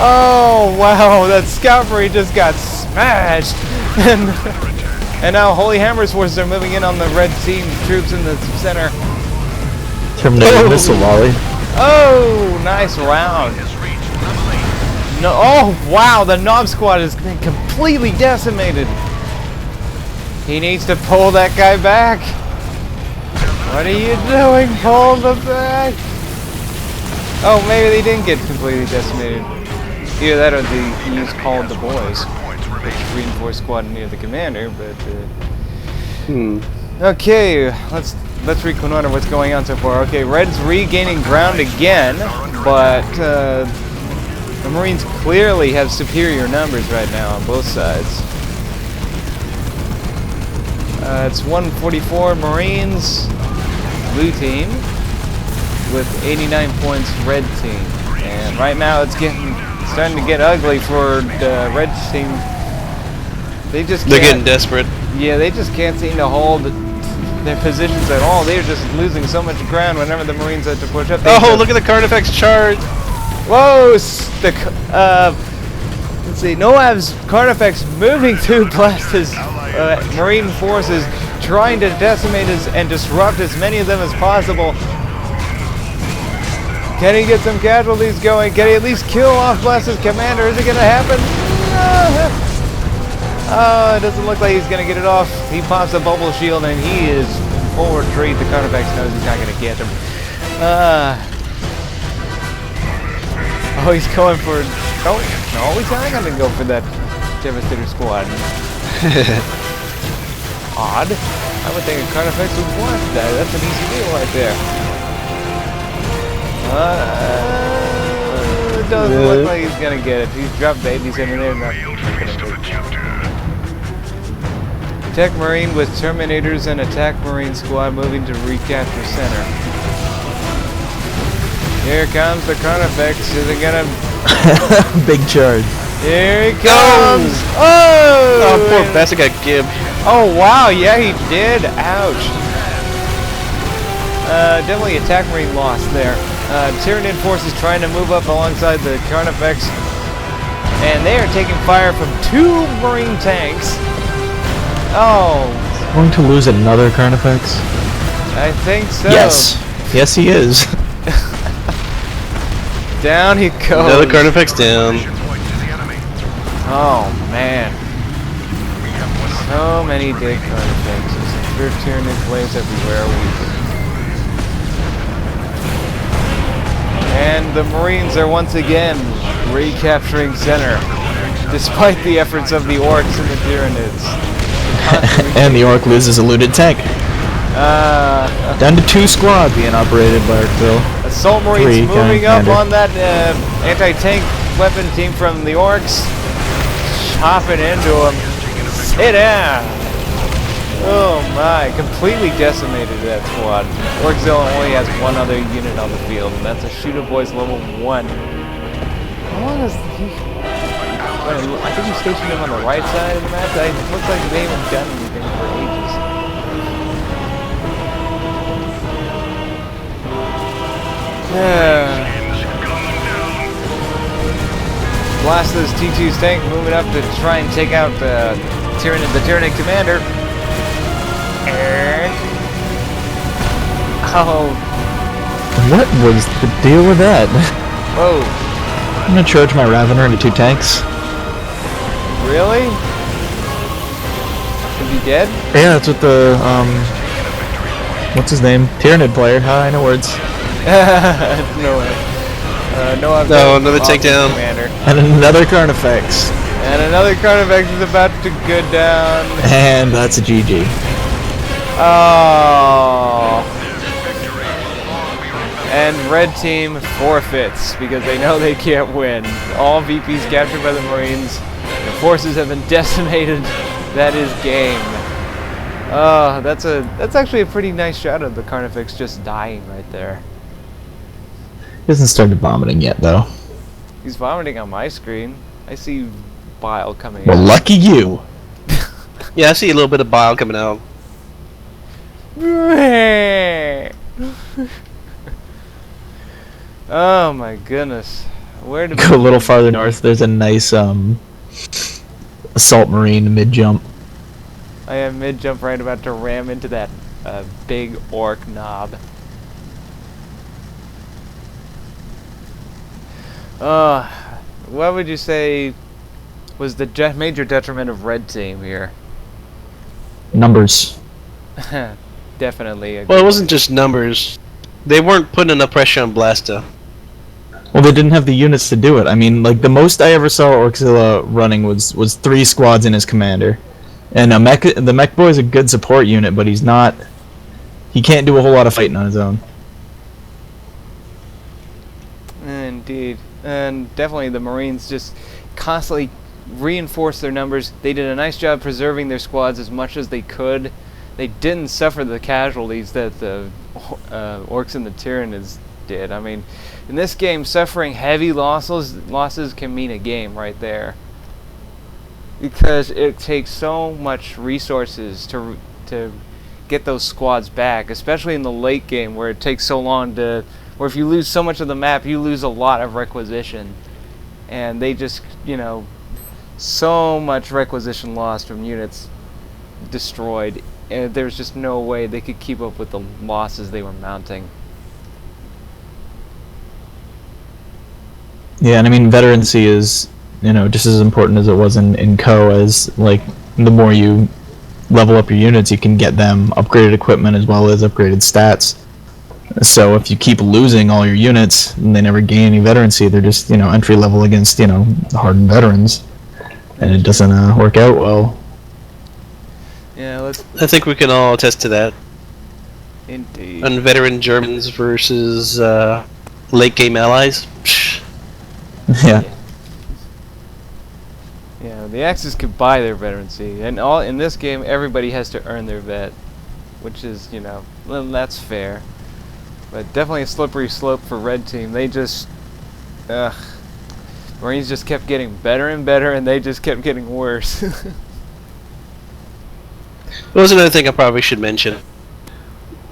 Oh wow, that scout marine just got smashed. And now Holy Hammer's forces are moving in on the red team troops in the center. Terminated missile volley. Oh, nice round. No, oh wow, the Knob Squad has been completely decimated. He needs to pull that guy back. What are you doing? Pull the back. Oh, maybe they didn't get completely decimated. Either that or he's called the boys, which reinforced squad near the commander. But okay, let's reconnoiter what's going on so far. Okay, Red's regaining ground again, but the Marines clearly have superior numbers right now on both sides. It's 144 Marines, blue team, with 89 points, red team. And right now it's starting to get ugly for the red team. They're getting desperate. Yeah, they just can't seem to hold their positions at all. They're just losing so much ground whenever the Marines have to push up. Oh, look at the Carnifex chart! Whoa! Let's see. Noav's Carnifex moving to blast his Marine forces, trying to decimate and disrupt as many of them as possible. Can he get some casualties going? Can he at least kill off Blast's commander? Is it going to happen? Oh, it doesn't look like he's going to get it off. He pops a bubble shield and he is full retreat. The Carnifex knows he's not going to get him. Oh, he's going for... Oh, no, he's not going to go for that Devastator squad. Odd. I would think a Carnifex would want that. That's an easy deal right there. It doesn't look like he's going to get it. He's dropped babies in there. Attack Marine with Terminators and Attack Marine squad moving to recapture center. Here comes the Carnifex. Is it gonna... Big charge. Here he comes! Oh! Oh, poor bastard got gibbed. Oh, wow. Yeah, he did. Ouch. Definitely Attack Marine lost there. Tyranid forces trying to move up alongside the Carnifex. And they are taking fire from 2 Marine tanks. Oh. Going to lose another Carnifex? I think so. Yes. Yes, he is. Down he goes. Another Carnifex down. Oh, man. So many dead Carnifexes. Pure Tyranid flames everywhere. And the Marines are once again recapturing center, despite the efforts of the Orks and the Tyranids. And the Ork loses a looted tank. Down to 2 squad being operated by Arkville. Assault Marines moving up on that anti-tank weapon team from the Orks. Chopping into them. Sit down! Oh my, completely decimated that squad. Orkzilla only has 1 other unit on the field, and that's a Shooter Boys level 1. How long is he... I think he stationed him on the right side of the map. It looks like they haven't done anything for ages. Blast's T2's tank moving up to try and take out the Tyranid commander. Oh. What was the deal with that? Whoa. I'm gonna charge my Ravener into 2 tanks. Really? Is he dead? Yeah, that's what the, what's his name? Tyranid player. I know words. No way. No, another takedown. And another Carnifex. And another Carnifex is about to go down. And that's a GG. Oh. And red team forfeits because they know they can't win. All VPs captured by the Marines. The forces have been decimated. That is game. Oh, that's actually a pretty nice shot of the Carnifex just dying right there. He hasn't started vomiting yet, though. He's vomiting on my screen. I see bile coming out. Well, lucky you. Yeah, I see a little bit of bile coming out. Oh my goodness. Where to Go a little farther north. There's a nice assault marine mid jump. I am mid jump right about to ram into that big orc knob. What would you say was the major detriment of red team here? Numbers. Definitely. Well, it wasn't just numbers. They weren't putting enough pressure on Blasta. Well, they didn't have the units to do it. I mean, like, the most I ever saw Orczilla running was 3 squads in his commander. And the mech boy is a good support unit, but he's not... He can't do a whole lot of fighting on his own. Indeed. And definitely the Marines just constantly reinforced their numbers. They did a nice job preserving their squads as much as they could. They didn't suffer the casualties that the Orcs and the Tyranids did. I mean, in this game, suffering heavy losses can mean a game right there. Because it takes so much resources to get those squads back, especially in the late game where it takes so long to... Where if you lose so much of the map, you lose a lot of requisition. And they just, you know, so much requisition lost from units destroyed. And there's just no way they could keep up with the losses they were mounting. Yeah, and I mean, veterancy is, you know, just as important as it was in Co, as, like, the more you level up your units, you can get them upgraded equipment as well as upgraded stats. So if you keep losing all your units and they never gain any veterancy, they're just, you know, entry level against, you know, hardened veterans. And it doesn't work out well. Yeah, I think we can all attest to that. Indeed. Unveteran Germans versus late game allies. Psh. Yeah. Yeah, the Axis could buy their veterancy, and in this game, everybody has to earn their vet, which is, you know, well, that's fair. But definitely a slippery slope for red team. They just, Marines just kept getting better and better, and they just kept getting worse. There was another thing I probably should mention.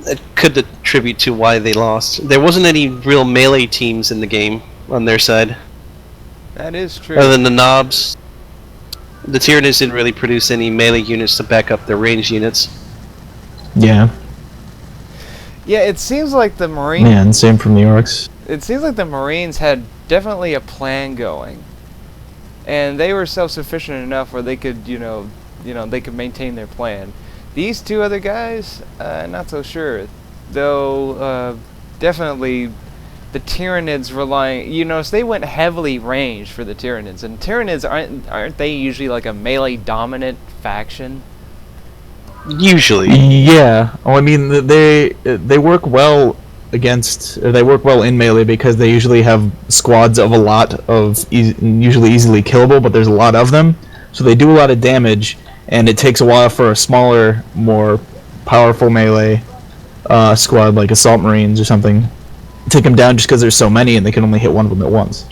It could attribute to why they lost. There wasn't any real melee teams in the game on their side. That is true. Other than the knobs, the Tyranids didn't really produce any melee units to back up their ranged units. Yeah. Yeah, it seems like the Marines... Yeah, and same from the Orcs. It seems like the Marines had definitely a plan going. And they were self-sufficient enough where they could, you know, they could maintain their plan. These two other guys, not so sure. Though, definitely, the Tyranids relying... You notice they went heavily ranged for the Tyranids. And Tyranids, aren't they usually like a melee-dominant faction? Usually. Yeah. Well, I mean, they work well against... They work well in melee because they usually have squads of a lot of... usually easily killable, but there's a lot of them. So they do a lot of damage, and it takes a while for a smaller, more powerful melee squad, like Assault Marines or something, take them down just because there's so many and they can only hit one of them at once.